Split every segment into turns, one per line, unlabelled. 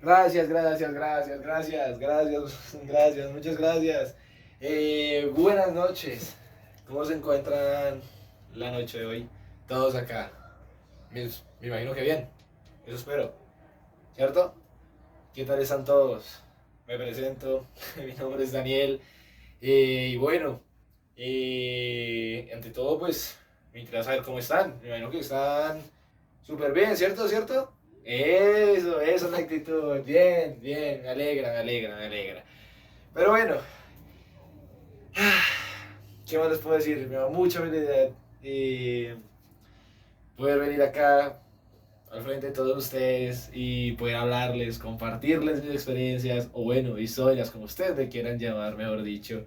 Gracias, gracias, gracias, gracias, gracias, gracias, muchas gracias. Buenas noches. ¿Cómo se encuentran la noche de hoy? Todos acá. Me imagino que bien. Eso espero. ¿Cierto? ¿Qué tal están todos? Me presento. Mi nombre es Daniel. Y bueno, ante todo, pues, me interesa saber cómo están. Me imagino que están súper bien, ¿cierto? ¿Cierto? Eso es la actitud. Bien, bien, me alegra, me alegra, me alegra. Pero bueno, ¿qué más les puedo decir? Me da mucha felicidad poder venir acá al frente de todos ustedes y poder hablarles, compartirles mis experiencias, o bueno, historias, como ustedes me quieran llamar, mejor dicho.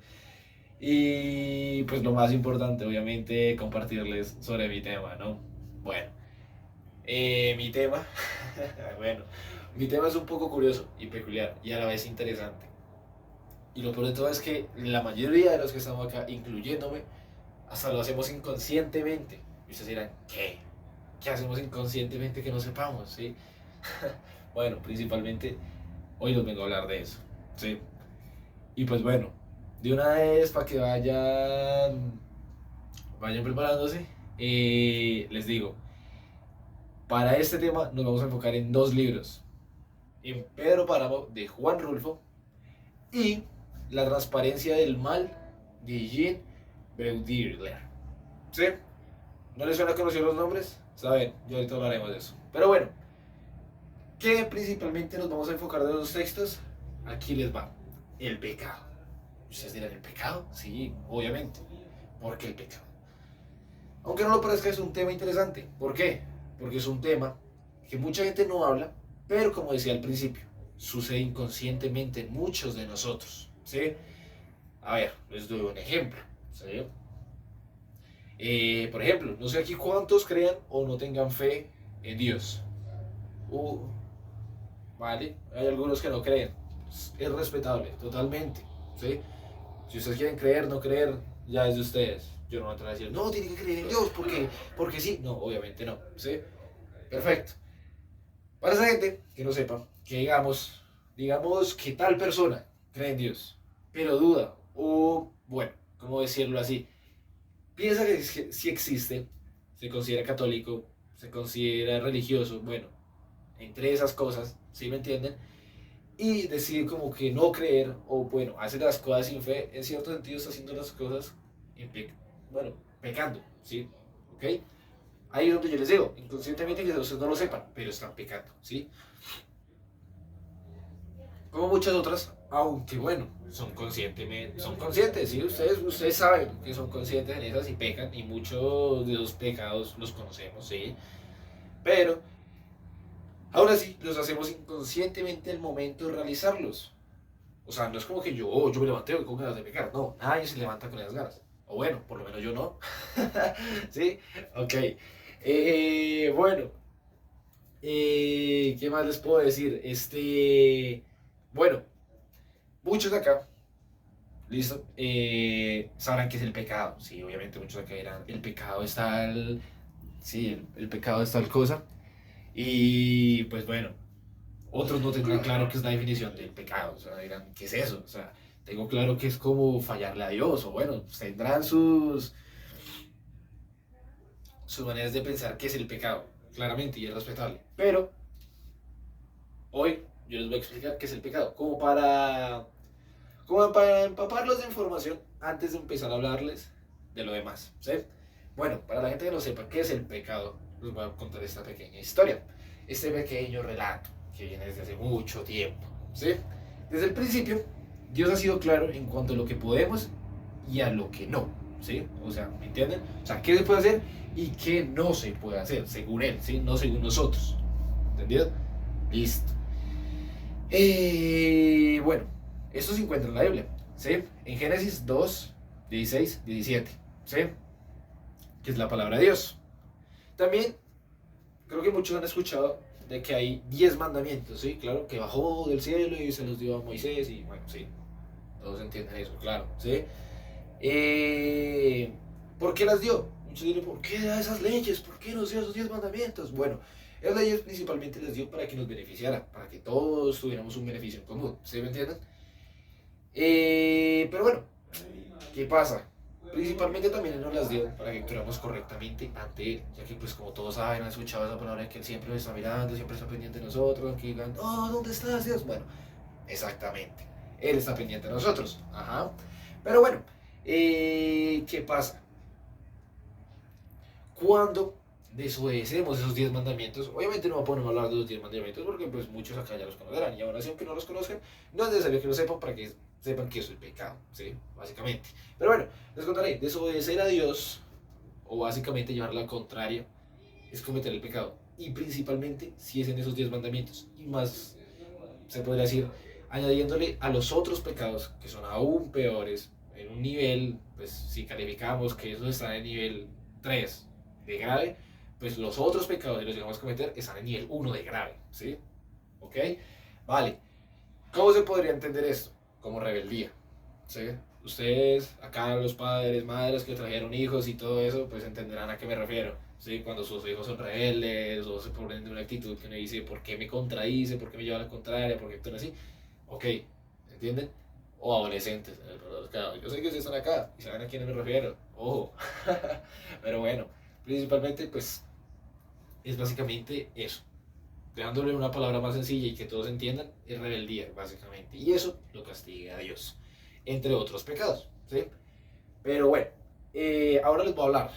Y pues lo más importante, obviamente, compartirles sobre mi tema, ¿no? Bueno, mi tema, bueno, mi tema es un poco curioso y peculiar y a la vez interesante. Y lo peor de todo es que la mayoría de los que estamos acá, incluyéndome, hasta lo hacemos inconscientemente. Y ustedes dirán, ¿qué? ¿Qué hacemos inconscientemente que no sepamos? ¿Sí? Bueno, principalmente hoy les vengo a hablar de eso. ¿Sí? Y pues bueno, de una vez para que vayan preparándose, les digo, para este tema nos vamos a enfocar en dos libros. En Pedro Páramo de Juan Rulfo y La transparencia del mal de Jean Baudrillard. ¿Sí? ¿No les suena conocido los nombres? Saben, ya ahorita hablaremos de eso. Pero bueno, ¿qué principalmente nos vamos a enfocar de los textos? Aquí les va. El pecado. ¿Ustedes dirán el pecado? Sí, obviamente. ¿Por qué el pecado? Aunque no lo parezca, es un tema interesante. ¿Por qué? Porque es un tema que mucha gente no habla, pero como decía al principio, sucede inconscientemente en muchos de nosotros. ¿Sí? A ver, les doy un ejemplo. ¿Sí? Por ejemplo, no sé aquí cuántos crean o no tengan fe en Dios. Uh, ¿Vale? Hay algunos que no creen. Es respetable, totalmente. ¿Sí? Si ustedes quieren creer, no creer, ya es de ustedes. Yo no voy a entrar a decir, no, tienen que creer en Dios, porque sí. No, obviamente no. ¿Sí? Perfecto. Para esa gente que no sepa, que digamos que tal persona cree en Dios, pero duda, o bueno, ¿cómo decirlo así? Piensa que sí existe, se considera católico, se considera religioso, bueno, entre esas cosas, ¿sí me entienden? Y decide como que no creer, o bueno, hace las cosas sin fe, en cierto sentido está haciendo las cosas, bueno, pecando, ¿sí? ¿Ok? Ahí es donde yo les digo, inconscientemente que ustedes no lo sepan, pero están pecando, ¿sí? Como muchas otras, aunque bueno, son conscientes, ¿sí? Ustedes saben que son conscientes en esas y pecan, y muchos de los pecados los conocemos, ¿sí? Pero, ahora sí, los hacemos inconscientemente al momento de realizarlos. O sea, no es como que yo me levanté con ganas de pecar, no, nadie se levanta con esas ganas. O bueno, por lo menos yo no. ¿Sí? Ok. Bueno, ¿qué más les puedo decir? Bueno, muchos de acá, listo, sabrán qué es el pecado. Sí, obviamente muchos de acá dirán, el pecado es tal, sí, el pecado es tal cosa. Y pues bueno, otros no tendrán claro qué es la definición del pecado. O sea, dirán, ¿qué es eso? O sea, tengo claro que es como fallarle a Dios. O bueno, tendrán sus maneras de pensar qué es el pecado, claramente, y es respetable. Pero hoy yo les voy a explicar qué es el pecado, como para empaparlos de información antes de empezar a hablarles de lo demás, ¿sí? Bueno, para la gente que no sepa qué es el pecado, les voy a contar esta pequeña historia, este pequeño relato que viene desde hace mucho tiempo, ¿sí? Desde el principio, Dios ha sido claro en cuanto a lo que podemos y a lo que no, ¿sí? O sea, ¿me entienden? O sea, qué se puede hacer y qué no se puede hacer, según Él, ¿sí? No según nosotros, ¿entendido? Listo. Bueno, esto se encuentra en la Biblia, ¿sí? En Génesis 2, 16, 17, ¿sí? Que es la palabra de Dios. También creo que muchos han escuchado de que hay 10 mandamientos, ¿sí? Claro, que bajó del cielo y se los dio a Moisés y bueno, sí, todos entienden eso, claro, ¿sí? Eh, ¿Por qué las dio? Muchos dirán, ¿por qué da esas leyes? ¿Por qué nos dio esos 10 mandamientos? Bueno, Esas leyes principalmente las dio para que nos beneficiara, para que todos tuviéramos un beneficio en común, ¿sí me entienden? Pero bueno, ¿qué pasa? Principalmente también nos las dio para que actuáramos correctamente ante Él, ya que pues como todos saben, han escuchado esa palabra que Él siempre nos está mirando, siempre está pendiente de nosotros, que digan, oh, ¿dónde estás, Dios? Bueno, exactamente, Él está pendiente de nosotros, ajá. Pero bueno, ¿qué pasa? Cuando desobedecemos esos 10 mandamientos, obviamente no podemos hablar de los 10 mandamientos porque pues muchos acá ya los conocerán y aún así aunque no los conozcan, no es necesario que lo sepan para que sepan que eso es pecado, ¿sí? Básicamente. Pero bueno, les contaré, desobedecer a Dios o básicamente llevar la contraria es cometer el pecado y principalmente si es en esos 10 mandamientos y más se podría decir añadiéndole a los otros pecados que son aún peores en un nivel, pues si calificamos que eso está en nivel 3 de grave, pues los otros pecados que los llegamos a cometer están en nivel 1 de grave, ¿sí? ¿Ok? Vale. ¿Cómo se podría entender esto? Como rebeldía, ¿sí? Ustedes, acá los padres, madres que trajeron hijos y todo eso, pues entenderán a qué me refiero, ¿sí? Cuando sus hijos son rebeldes o se ponen de una actitud que uno dice, ¿por qué me contradice? ¿Por qué me lleva a la contraria? ¿Por qué actúan así? Ok, ¿entienden? O adolescentes, claro, yo sé que ustedes están acá y saben a quiénes me refiero, ojo. Pero bueno, principalmente pues es básicamente eso. Dejándole una palabra más sencilla y que todos entiendan, es rebeldía, básicamente. Y eso lo castiga a Dios, entre otros pecados, ¿sí? Pero bueno, ahora les voy a hablar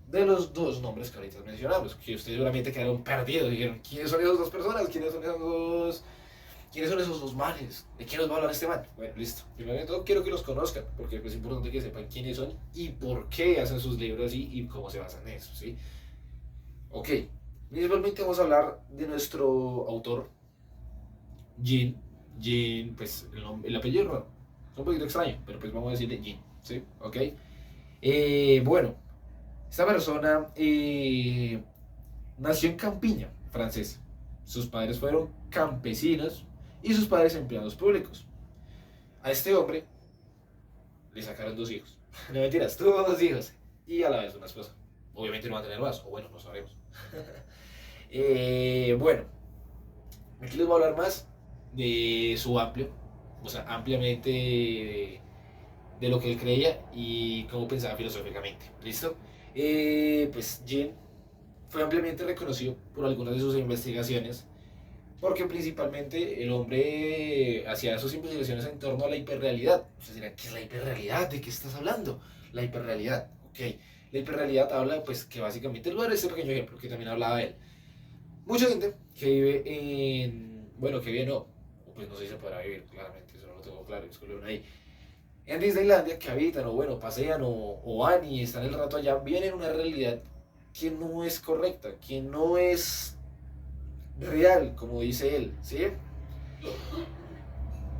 de los dos nombres que ahorita mencionamos, que ustedes seguramente quedaron perdidos. Dijeron, ¿quiénes son esas dos personas? ¿Quiénes son esos dos males? ¿De quién nos va a hablar este man? Bueno, listo. Primero de todo, quiero que los conozcan, porque es importante que sepan quiénes son y por qué hacen sus libros y cómo se basan en eso, ¿sí? Ok, principalmente vamos a hablar de nuestro autor, Jean. Jean, pues el apellido es raro, es un poquito extraño, pero pues vamos a decirle Jean, ¿sí? Ok. Bueno, esta persona nació en Campiña, francesa. Sus padres fueron campesinos y sus padres empleados públicos. A este hombre le sacaron dos hijos. No mentiras, tuvo dos hijos y a la vez una esposa. Obviamente no va a tener más, o bueno, no sabemos. Bueno, aquí les voy a hablar más de su amplio, o sea, ampliamente de lo que él creía y cómo pensaba filosóficamente. ¿Listo? Pues Jean fue ampliamente reconocido por algunas de sus investigaciones porque principalmente el hombre hacía sus investigaciones en torno a la hiperrealidad. Ustedes dirán, ¿qué es la hiperrealidad? ¿De qué estás hablando? La hiperrealidad, ok. La hiperrealidad habla, pues, que básicamente, lugar este pequeño ejemplo que también hablaba él. Mucha gente que vive en, bueno, que vive no, pues no sé si se podrá vivir, claramente, eso no lo tengo claro, disculpen ahí. En Disneylandia, que habitan, o bueno, pasean, o van y están el rato allá, viven en una realidad que no es correcta, que no es real, como dice él, ¿sí?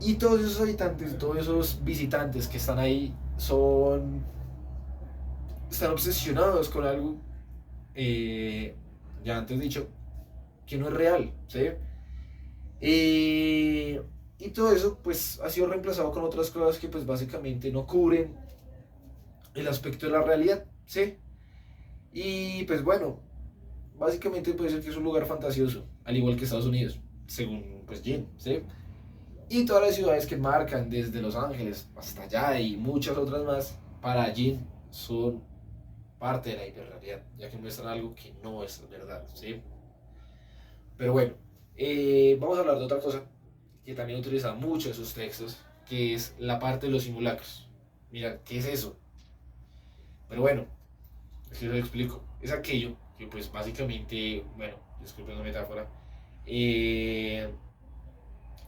Y todos esos habitantes, todos esos visitantes que están ahí están obsesionados con algo, ya antes dicho, que no es real, ¿sí? Y todo eso pues ha sido reemplazado con otras cosas que pues básicamente no cubren el aspecto de la realidad, ¿sí? Y pues bueno, básicamente puede ser que es un lugar fantasioso, al igual que Estados Unidos, según pues Jim, ¿sí? Y todas las ciudades que marcan, desde Los Ángeles hasta allá y muchas otras más, para Jim son parte de la hiperrealidad, ya que muestran algo que no es verdad, ¿sí? Pero bueno, vamos a hablar de otra cosa que también utiliza mucho en sus textos, que es la parte de los simulacros. Mira, ¿qué es eso? Pero bueno, si lo explico. Es aquello que pues básicamente, bueno, disculpen la metáfora, eh,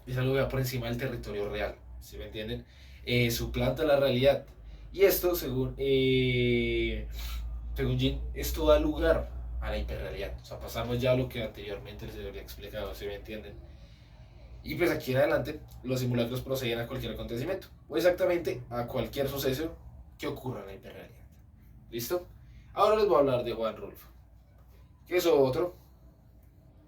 es algo que va por encima del territorio real, ¿sí me entienden? Suplanta la realidad. Y esto, según Jin, esto da lugar a la hiperrealidad. O sea, pasamos ya a lo que anteriormente les había explicado, ¿sí me entienden? Y pues aquí en adelante los simulacros proceden a cualquier acontecimiento, o exactamente a cualquier suceso que ocurra en la hiperrealidad. ¿Listo? Ahora les voy a hablar de Juan Rulfo, que es otro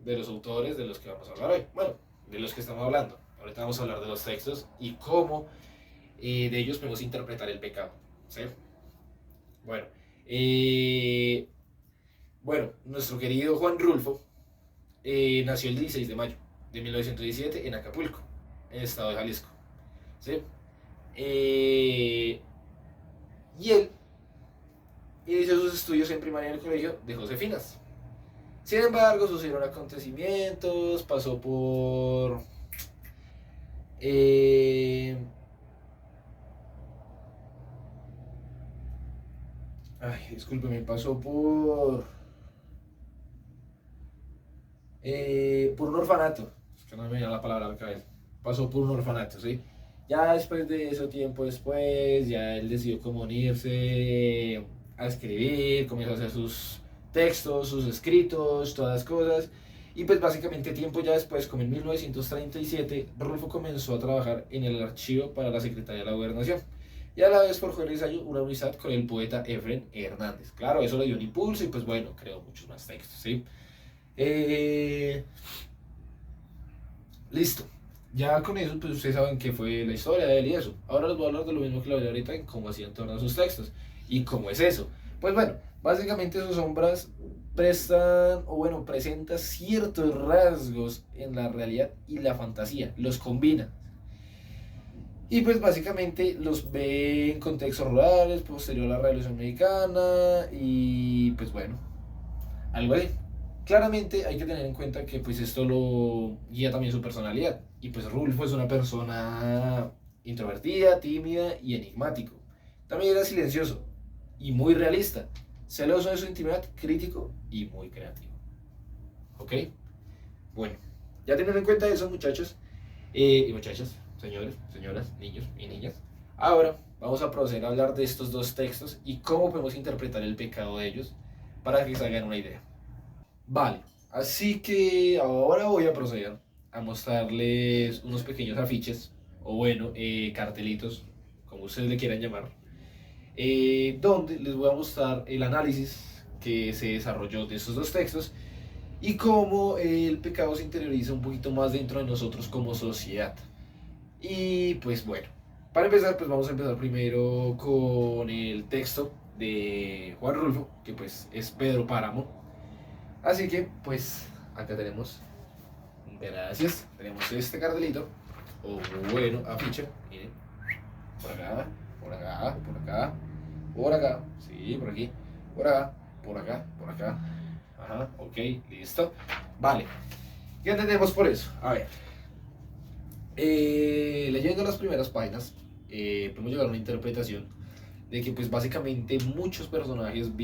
de los autores de los que vamos a hablar hoy. Bueno, de los que estamos hablando. Ahorita vamos a hablar de los textos y cómo de ellos podemos interpretar el pecado. ¿Sí? Bueno, bueno, nuestro querido Juan Rulfo nació el 16 de mayo de 1917 en Acapulco, en el estado de Jalisco. ¿Sí? Y él inició sus estudios en primaria en el colegio de Josefinas. Sin embargo, sucedieron acontecimientos, pasó por... discúlpeme, pasó por un orfanato, que no me viene la palabra a la cabeza, pasó por un orfanato, ¿sí? Ya después de eso, tiempo después, ya él decidió como unirse a escribir, comenzó a hacer sus textos, sus escritos, todas las cosas. Y pues básicamente tiempo ya después, como en 1937, Rulfo comenzó a trabajar en el archivo para la Secretaría de la Gobernación. Y a la vez forjó el ensayo una amistad con el poeta Efrén Hernández. Claro, eso le dio un impulso y pues bueno, creó muchos más textos, ¿sí? Listo. Ya con eso, pues ustedes saben qué fue la historia de él y eso. Ahora les voy a hablar de lo mismo que lo hablé ahorita en cómo hacían todos sus textos. ¿Y cómo es eso? Pues bueno, básicamente sus obras prestan, o bueno, presentan ciertos rasgos en la realidad y la fantasía. Los combina. Y pues básicamente los ve en contextos rurales, posterior a la Revolución Mexicana y pues bueno, algo así. Claramente hay que tener en cuenta que pues esto lo guía también su personalidad. Y pues Rulfo es una persona introvertida, tímida y enigmático. También era silencioso y muy realista, celoso de su intimidad, crítico y muy creativo. ¿Ok? Bueno, ya teniendo en cuenta eso, muchachos y muchachas, señores, señoras, niños y niñas, ahora vamos a proceder a hablar de estos dos textos y cómo podemos interpretar el pecado de ellos para que se hagan una idea. Vale, así que ahora voy a proceder a mostrarles unos pequeños afiches, o bueno, cartelitos, como ustedes le quieran llamar, donde les voy a mostrar el análisis que se desarrolló de estos dos textos y cómo el pecado se interioriza un poquito más dentro de nosotros como sociedad. Y pues bueno, para empezar, pues vamos a empezar primero con el texto de Juan Rulfo, que pues es Pedro Páramo. Así que, pues, acá tenemos, gracias, tenemos este cartelito, o bueno, afiche, miren, por acá, por acá, por acá, por acá, sí, por aquí, por acá, por acá, por acá, ajá, ok, listo, vale, ¿qué entendemos por eso? A ver, leyendo las primeras páginas, podemos llegar a una interpretación de que, pues, básicamente muchos personajes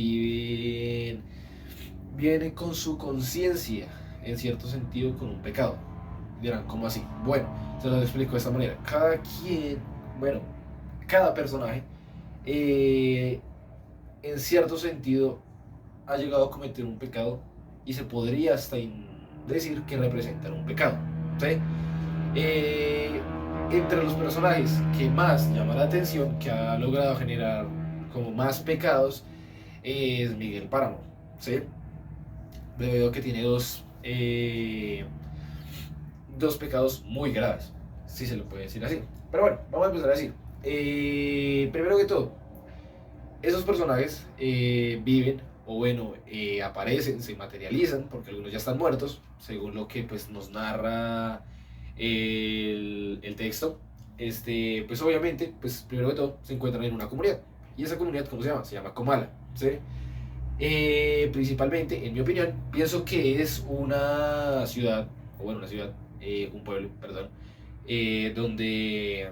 viene con su conciencia, en cierto sentido, con un pecado. Dirán, ¿cómo así? Bueno, se los explico de esta manera. Cada personaje, en cierto sentido, ha llegado a cometer un pecado y se podría hasta decir que representan un pecado. ¿Sí? Entre los personajes que más llama la atención, que ha logrado generar como más pecados, es Miguel Páramo. ¿Sí? Debido a que tiene dos pecados muy graves, si se lo puede decir así. Pero bueno, vamos a empezar a decir. Primero que todo, esos personajes viven, o bueno, aparecen, se materializan, porque algunos ya están muertos, según lo que pues, nos narra el texto. Pues obviamente, pues primero que todo, se encuentran en una comunidad. ¿Y esa comunidad cómo se llama? Se llama Comala, ¿sí? Principalmente, en mi opinión, pienso que es una ciudad, o bueno, una ciudad, un pueblo, perdón, donde,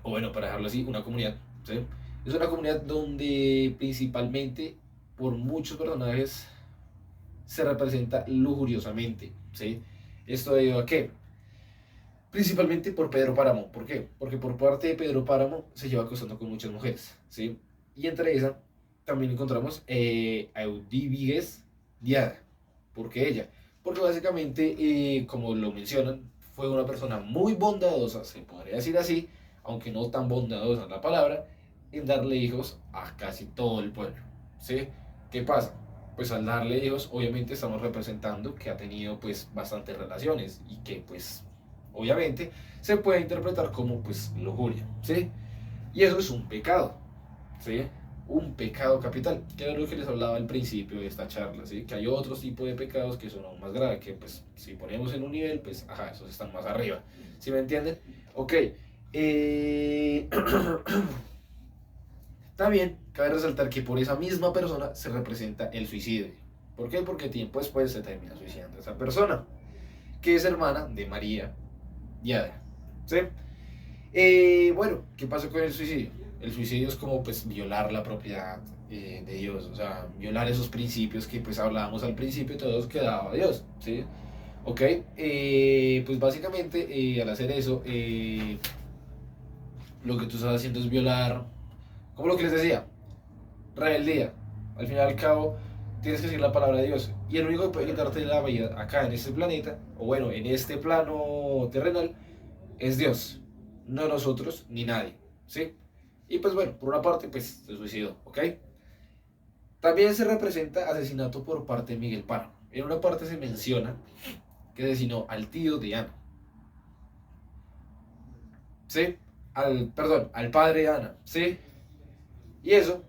o bueno, para dejarlo así, una comunidad, ¿sí? Es una comunidad donde principalmente, por muchos personajes, se representa lujuriosamente, ¿sí? Esto debido a qué? Principalmente por Pedro Páramo. ¿Por qué? Porque por parte de Pedro Páramo se lleva acostando con muchas mujeres, ¿sí? Y entre esas también encontramos a Eudíviges Diada. ¿Por qué ella? Porque básicamente, como lo mencionan, fue una persona muy bondadosa, se podría decir así, aunque no tan bondadosa la palabra, en darle hijos a casi todo el pueblo. ¿Sí? ¿Qué pasa? Pues al darle hijos, obviamente estamos representando que ha tenido pues bastantes relaciones y que pues obviamente se puede interpretar como pues lujuria, ¿sí? Y eso es un pecado, ¿sí? un pecado capital, que era lo que les hablaba al principio de esta charla, ¿sí? Que hay otros tipos de pecados que son aún más graves, que pues si ponemos en un nivel, pues ajá, esos están más arriba, ¿sí me entienden? Ok, también cabe resaltar que por esa misma persona se representa el suicidio. ¿Por qué? Porque tiempo después se termina suicidando esa persona, que es hermana de María y Ada, ¿sí? Bueno, ¿qué pasa con el suicidio? El suicidio es como pues violar la propiedad de Dios, o sea, violar esos principios que pues hablábamos al principio, todos que daba Dios, ¿sí? Ok, pues básicamente al hacer eso, lo que tú estás haciendo es violar, como lo que les decía, rebeldía. Al fin y al cabo, tienes que seguir la palabra de Dios. Y el único que puede quitarte la vida acá en este planeta, o bueno, en este plano terrenal, es Dios. No nosotros, ni nadie. ¿Sí? Y pues bueno, por una parte, pues se suicidó. ¿Ok? También se representa asesinato por parte de Miguel Páramo. En una parte se menciona que asesinó al tío de Ana. ¿Sí? Al padre de Ana. ¿Sí? Y eso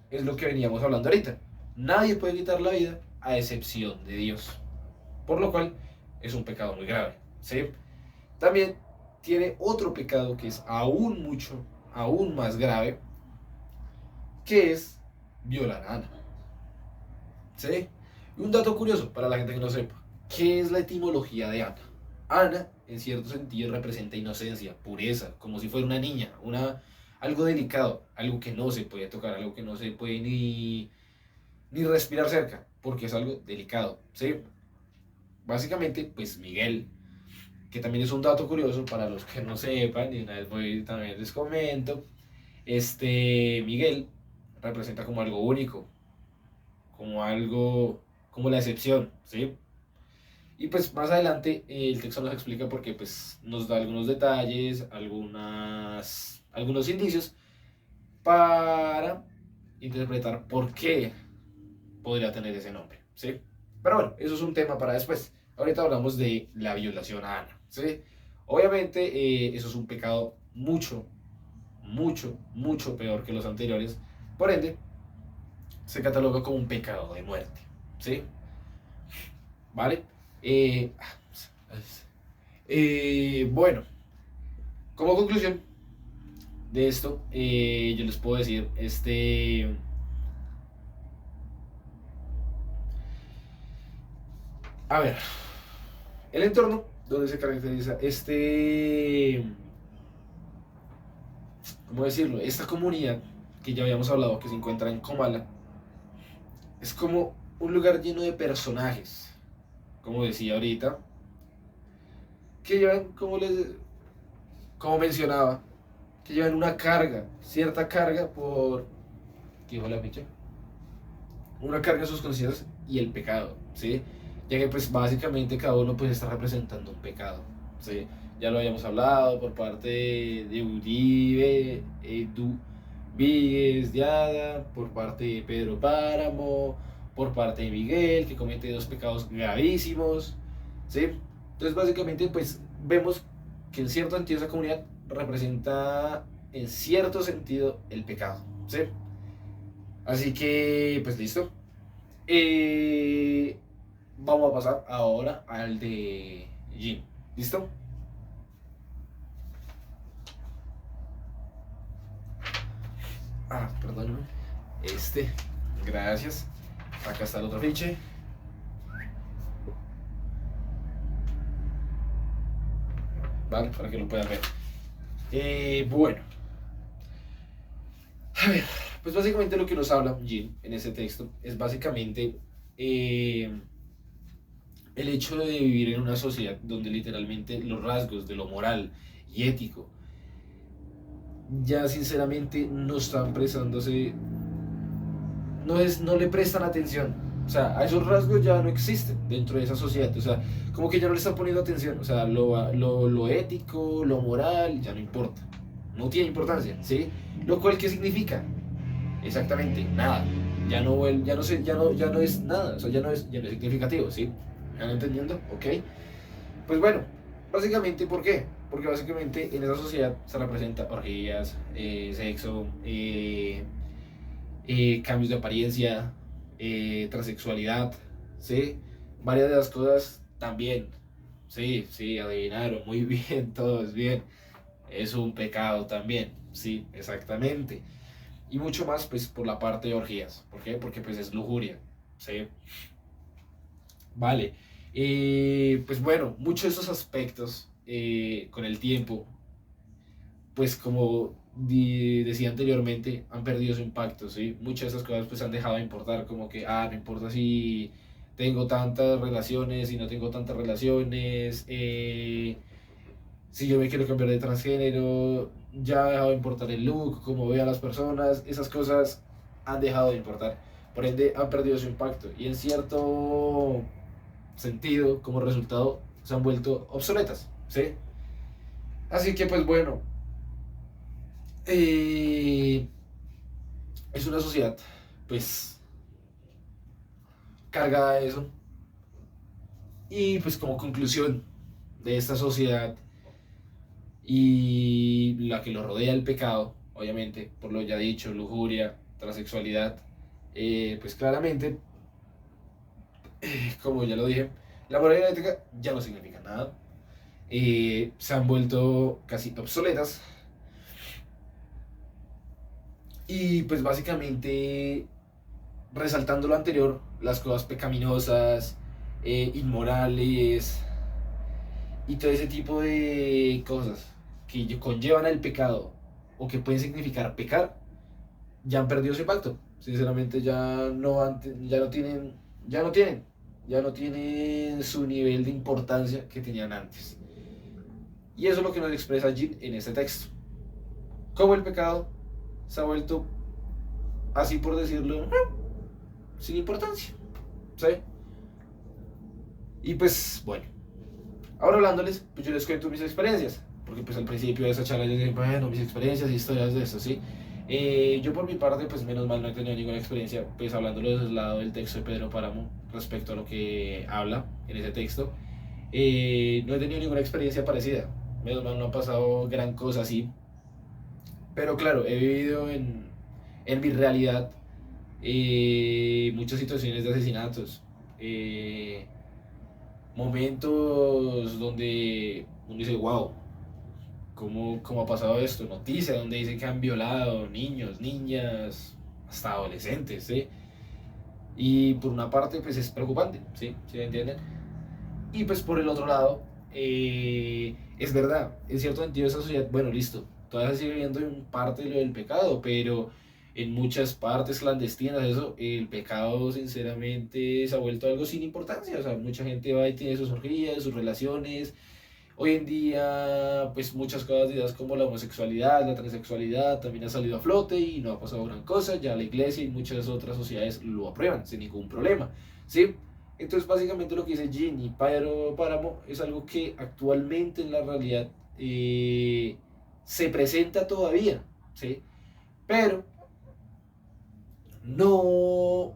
es lo que veníamos hablando ahorita. Nadie puede quitar la vida a excepción de Dios. Por lo cual es un pecado muy grave. ¿Sí? También tiene otro pecado que es aún más grave, que es violar a Ana. ¿Sí? Y un dato curioso para la gente que no sepa. ¿Qué es la etimología de Ana? Ana, en cierto sentido, representa inocencia, pureza, como si fuera una niña, algo delicado, algo que no se puede tocar, algo que no se puede ni respirar cerca, porque es algo delicado, ¿sí? Básicamente, pues Miguel, que también es un dato curioso para los que no sepan, y una vez también les comento, Miguel representa como algo único, como la excepción, ¿sí? Y pues más adelante el texto nos explica porque pues nos da algunos detalles, algunos indicios para interpretar por qué podría tener ese nombre, ¿sí? Pero bueno, eso es un tema para después. Ahorita hablamos de la violación a Ana, ¿sí? Obviamente eso es un pecado mucho peor que los anteriores. Por ende, se cataloga como un pecado de muerte, ¿sí? ¿Vale? Eh, bueno, como conclusión de esto, yo les puedo decir, a ver, el entorno donde se caracteriza ¿cómo decirlo? Esta comunidad que ya habíamos hablado, que se encuentra en Comala, es como un lugar lleno de personajes, como decía ahorita, que llevan, como mencionaba, que llevan una carga, cierta carga por, ¿qué dijo la ficha? Una carga en sus conciencias y el pecado, ¿sí? Ya que pues básicamente cada uno pues está representando un pecado, ¿sí? Ya lo habíamos hablado por parte de Uribe, Edu Víguez de Ada, por parte de Pedro Páramo, por parte de Miguel, que comete dos pecados gravísimos, ¿sí? Entonces básicamente pues vemos que en cierto sentido esa comunidad representa en cierto sentido el pecado, ¿sí? Así que pues listo. Eh, Vamos a pasar ahora al de Jim, ¿listo? Perdóname. Gracias. Acá está el otro fiche. Vale, para que lo puedan ver. Bueno. A ver, pues básicamente lo que nos habla Jim en ese texto es básicamente el hecho de vivir en una sociedad donde literalmente los rasgos de lo moral y ético ya sinceramente no están prestándose, no le prestan atención. O sea, a esos rasgos ya no existen dentro de esa sociedad. O sea, como que ya no le están poniendo atención. O sea, lo ético, lo moral, ya no importa. No tiene importancia, ¿sí? Lo cual, ¿qué significa? Exactamente, nada. Ya no es nada. O sea, ya no es significativo, ¿sí? ¿Están entendiendo? ¿Ok? Pues bueno, básicamente, ¿por qué? Porque básicamente en esa sociedad se representa orgías, sexo, cambios de apariencia, transexualidad, ¿sí? Varias de las cosas también, sí, sí, adivinaron, muy bien, todos bien, es un pecado también, sí, exactamente. Y mucho más, pues, por la parte de orgías, ¿por qué? Porque, pues, es lujuria, ¿sí? Vale. Pues bueno, muchos de esos aspectos con el tiempo, pues como decía anteriormente, han perdido su impacto, ¿sí? Muchas de esas cosas pues han dejado de importar, como que, no importa si tengo tantas relaciones, si no tengo tantas relaciones, si yo me quiero cambiar de transgénero, ya ha dejado de importar el look, cómo veo a las personas, esas cosas han dejado de importar. Por ende, han perdido su impacto. Y en cierto sentido, como resultado, se han vuelto obsoletas, ¿sí? Así que pues bueno, eh, es una sociedad pues cargada de eso. Y pues como conclusión de esta sociedad y la que lo rodea el pecado, obviamente, por lo ya dicho, lujuria, transexualidad, pues claramente, como ya lo dije, la moral y la ética ya no significa nada. Se han vuelto casi obsoletas. Y pues básicamente, resaltando lo anterior, las cosas pecaminosas, inmorales y todo ese tipo de cosas que conllevan al pecado o que pueden significar pecar, ya han perdido su impacto. Sinceramente ya no tienen su nivel de importancia que tenían antes. Y eso es lo que nos expresa Jin en este texto. Como el pecado se ha vuelto, así por decirlo, sin importancia. ¿Sí? Y pues, bueno, ahora hablándoles, pues yo les cuento mis experiencias. Porque pues al principio de esa charla yo dije, bueno, mis experiencias y historias de eso, ¿sí? Yo por mi parte, pues menos mal no he tenido ninguna experiencia, pues hablándolo desde el lado del texto de Pedro Páramo, respecto a lo que habla en ese texto. No he tenido ninguna experiencia parecida. Menos mal no ha pasado gran cosa así. Pero claro, he vivido en mi realidad muchas situaciones de asesinatos. Momentos donde uno dice, wow, ¿cómo ha pasado esto? Noticias donde dice que han violado niños, niñas, hasta adolescentes, ¿sí? Y por una parte, pues es preocupante, ¿sí? ¿Sí me entienden? Y pues por el otro lado, es verdad, en cierto sentido esa sociedad, bueno, listo, todavía se sigue viendo en parte lo del pecado, pero en muchas partes clandestinas, eso, el pecado sinceramente se ha vuelto algo sin importancia, o sea, mucha gente va y tiene sus orgías, sus relaciones. Hoy en día, pues muchas cosas didas como la homosexualidad, la transexualidad también ha salido a flote y no ha pasado gran cosa. Ya la iglesia y muchas otras sociedades lo aprueban sin ningún problema, ¿sí? Entonces, básicamente lo que dice Gin y Pedro Páramo es algo que actualmente en la realidad se presenta todavía, ¿sí? Pero no,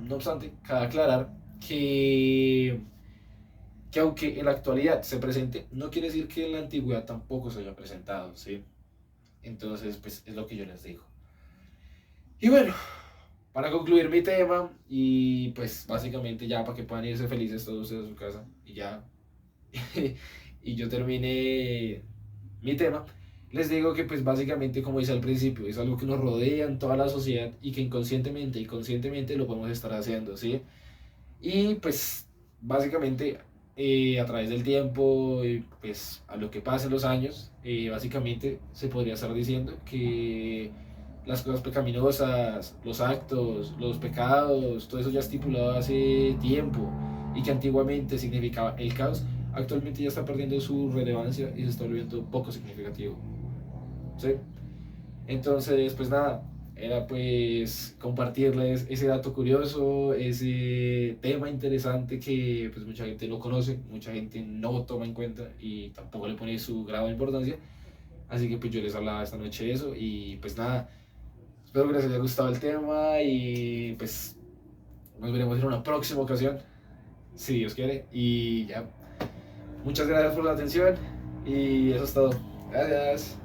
no obstante, cabe aclarar que aunque en la actualidad se presente, no quiere decir que en la antigüedad tampoco se haya presentado, ¿sí? Entonces, pues es lo que yo les digo. Y bueno, para concluir mi tema, y pues básicamente ya para que puedan irse felices todos ustedes a su casa, y ya, y yo termine mi tema, les digo que pues básicamente como dice al principio, es algo que nos rodea en toda la sociedad y que inconscientemente y conscientemente lo podemos estar haciendo, ¿sí? Y pues básicamente a través del tiempo, pues a lo que pasen los años, básicamente se podría estar diciendo que las cosas pecaminosas, los actos, los pecados, todo eso ya estipulado hace tiempo y que antiguamente significaba el caos, actualmente ya está perdiendo su relevancia y se está volviendo poco significativo. ¿Sí? Entonces, pues nada, era pues compartirles ese dato curioso, ese tema interesante que pues mucha gente no conoce, mucha gente no toma en cuenta y tampoco le pone su grado de importancia. Así que pues yo les hablaba esta noche de eso y pues nada, espero que les haya gustado el tema y pues nos veremos en una próxima ocasión, si Dios quiere. Y ya, muchas gracias por la atención y eso es todo. Gracias.